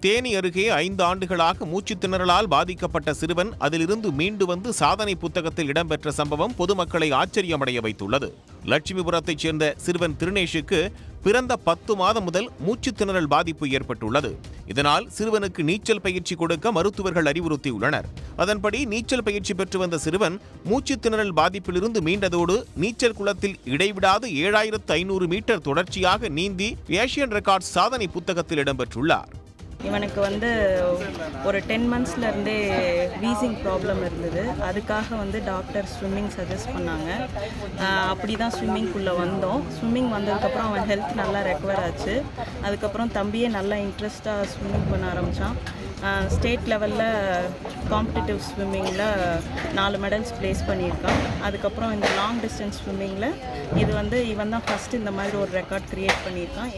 தேனி அருகே 5 ஆண்டுகளாக மூச்சுத் திணறலால் பாதிக்கப்பட்ட சிறுவன் அதிலிருந்து மீண்டு வந்து சாதனை புத்தகத்தில் இடம்பெற்ற சம்பவம் பொதுமக்களை ஆச்சரியமடைய வைத்துள்ளது. லட்சுமிபுரத்தைச் சேர்ந்த சிறுவன் திருநேஷுக்கு பிறந்த 10 மாதம் முதல் மூச்சுத் திணறல் பாதிப்பு ஏற்பட்டுள்ளது. இதனால் சிறுவனுக்கு நீச்சல் பயிற்சி கொடுக்க மருத்துவர்கள் அறிவுறுத்தியுள்ளனர். அதன்படி நீச்சல் பயிற்சி பெற்று வந்த சிறுவன் மூச்சுத் திணறல் பாதிப்பிலிருந்து மீண்டதோடு நீச்சல் குளத்தில் இடைவிடாது 7500 மீட்டர் தொடர்ச்சியாக நீந்தி ஏசியன் ரெக்கார்ட்ஸ் சாதனை புத்தகத்தில் இடம்பெற்றுள்ளார். இவனுக்கு ஒரு 10 மந்த்ஸ்லேருந்தே வீசிங் ப்ராப்ளம் இருந்தது. அதுக்காக டாக்டர் ஸ்விம்மிங் சஜஸ்ட் பண்ணாங்க. அப்படி தான் ஸ்விம்மிங்குள்ளே வந்தோம். ஸ்விம்மிங் வந்ததுக்கப்புறம் அவன் ஹெல்த் நல்லா ரெக்கவர் ஆச்சு. அதுக்கப்புறம் தம்பியே நல்லா இன்ட்ரெஸ்ட்டாக ஸ்விம்மிங் பண்ண ஆரம்பித்தான். ஸ்டேட் லெவலில் காம்படிட்டிவ் ஸ்விம்மிங்கில் 4 மெடல்ஸ் ப்ளேஸ் பண்ணியிருக்கான். அதுக்கப்புறம் இந்த லாங் டிஸ்டன்ஸ் ஸ்விம்மிங்கில் இவன் தான் ஃபஸ்ட்டு இந்த மாதிரி ஒரு ரெக்கார்ட் க்ரியேட் பண்ணியிருக்கான்.